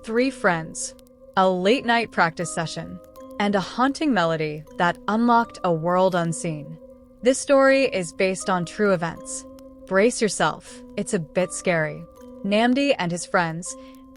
three friends, a late-night practice session, and a haunting melody that unlocked a world unseen. This story is based on true events. Brace yourself, it's a bit scary. Namdi and his friends,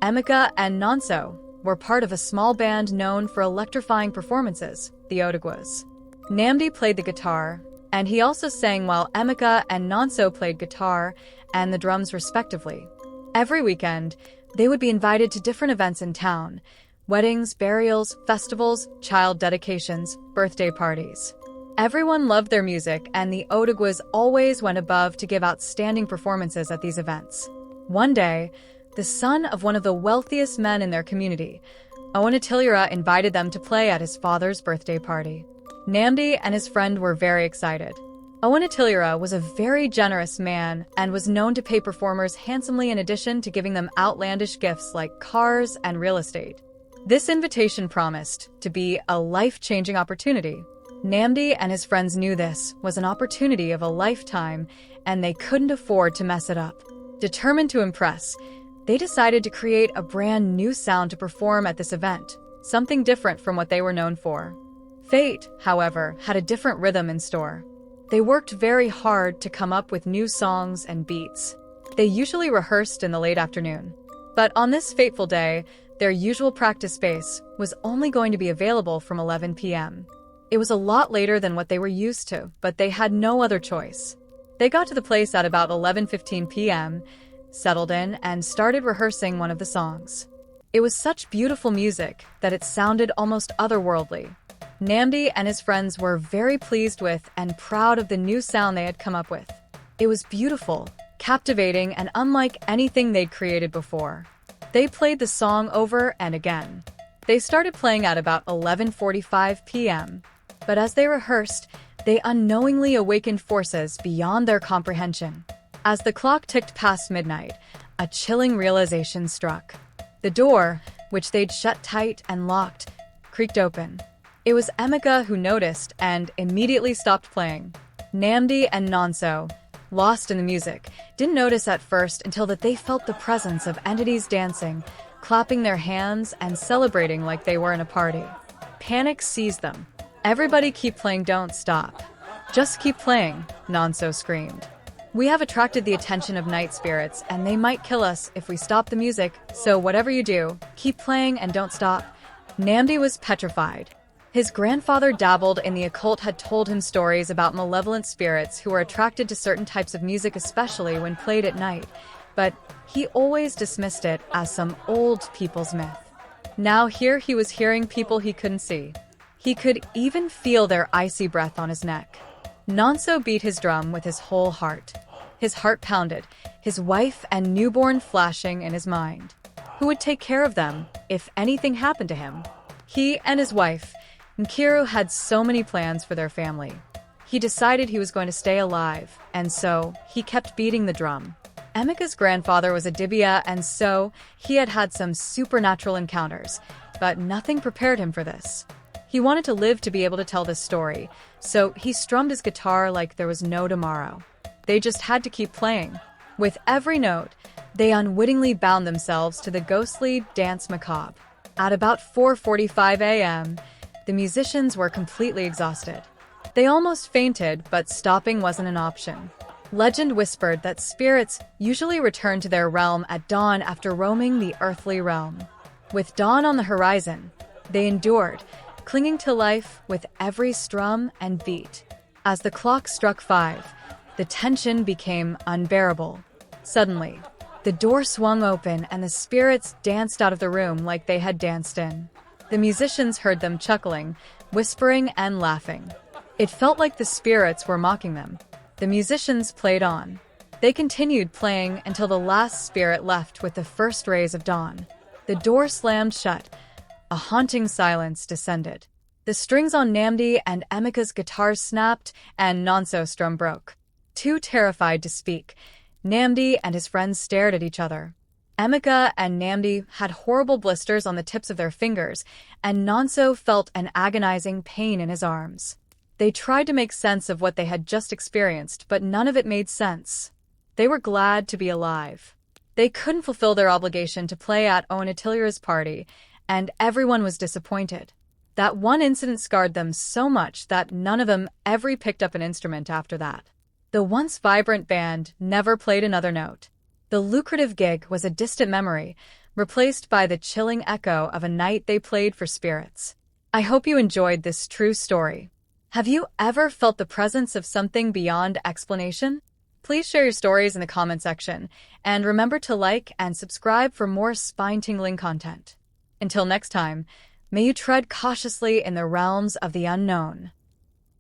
Emeka and Nonso, were part of a small band known for electrifying performances, the Odigwas. Namdi played the guitar, and he also sang while Emeka and Nonso played guitar and the drums respectively. Every weekend, they would be invited to different events in town: weddings, burials, festivals, child dedications, birthday parties. Everyone loved their music, and the Odigwas always went above to give outstanding performances at these events. One day, the son of one of the wealthiest men in their community, Owonatilira, invited them to play at his father's birthday party. Namdi and his friend were very excited. Owonatilira was a very generous man and was known to pay performers handsomely in addition to giving them outlandish gifts like cars and real estate. This invitation promised to be a life-changing opportunity. Namdi and his friends knew this was an opportunity of a lifetime, and they couldn't afford to mess it up. Determined to impress, they decided to create a brand new sound to perform at this event, something different from what they were known for. Fate, however, had a different rhythm in store. They worked very hard to come up with new songs and beats. They usually rehearsed in the late afternoon. But on this fateful day, their usual practice space was only going to be available from 11 p.m. It was a lot later than what they were used to, but they had no other choice. They got to the place at about 11:15 p.m., settled in, and started rehearsing one of the songs. It was such beautiful music that it sounded almost otherworldly. Namdi and his friends were very pleased with and proud of the new sound they had come up with. It was beautiful, captivating, and unlike anything they'd created before. They played the song over and again. They started playing at about 11:45 p.m., but as they rehearsed, they unknowingly awakened forces beyond their comprehension. As the clock ticked past midnight, a chilling realization struck. The door, which they'd shut tight and locked, creaked open. It was Emeka who noticed and immediately stopped playing. Namdi and Nonso, lost in the music, didn't notice at first until that they felt the presence of entities dancing, clapping their hands, and celebrating like they were in a party. Panic seized them. "Everybody keep playing, don't stop. Just keep playing," Nonso screamed. "We have attracted the attention of night spirits, and they might kill us if we stop the music, so whatever you do, keep playing and don't stop." Namdi was petrified. His grandfather dabbled in the occult, had told him stories about malevolent spirits who were attracted to certain types of music, especially when played at night, but he always dismissed it as some old people's myth. Now here he was hearing people he couldn't see. He could even feel their icy breath on his neck. Nonso beat his drum with his whole heart. His heart pounded, his wife and newborn flashing in his mind. Who would take care of them if anything happened to him? He and his wife, Nkiru, had so many plans for their family. He decided he was going to stay alive, and so he kept beating the drum. Emeka's grandfather was a dibia, and so he had had some supernatural encounters, but nothing prepared him for this. He wanted to live to be able to tell this story, so he strummed his guitar like there was no tomorrow. They just had to keep playing. With every note, they unwittingly bound themselves to the ghostly dance macabre. At about 4:45 a.m., the musicians were completely exhausted. They almost fainted, but stopping wasn't an option. Legend whispered that spirits usually return to their realm at dawn after roaming the earthly realm. With dawn on the horizon, they endured, clinging to life with every strum and beat. As the clock struck 5, the tension became unbearable. Suddenly, the door swung open and the spirits danced out of the room like they had danced in. The musicians heard them chuckling, whispering, and laughing. It felt like the spirits were mocking them. The musicians played on. They continued playing until the last spirit left with the first rays of dawn. The door slammed shut. A haunting silence descended. The strings on Namdi and Emeka's guitars snapped, and Nonso's drum broke. Too terrified to speak, Namdi and his friends stared at each other. Emeka and Namdi had horrible blisters on the tips of their fingers, and Nonso felt an agonizing pain in his arms. They tried to make sense of what they had just experienced, but none of it made sense. They were glad to be alive. They couldn't fulfill their obligation to play at Onatilira's party, and everyone was disappointed. That one incident scarred them so much that none of them ever picked up an instrument after that. The once vibrant band never played another note. The lucrative gig was a distant memory, replaced by the chilling echo of a night they played for spirits. I hope you enjoyed this true story. Have you ever felt the presence of something beyond explanation? Please share your stories in the comment section, and remember to like and subscribe for more spine-tingling content. Until next time, may you tread cautiously in the realms of the unknown.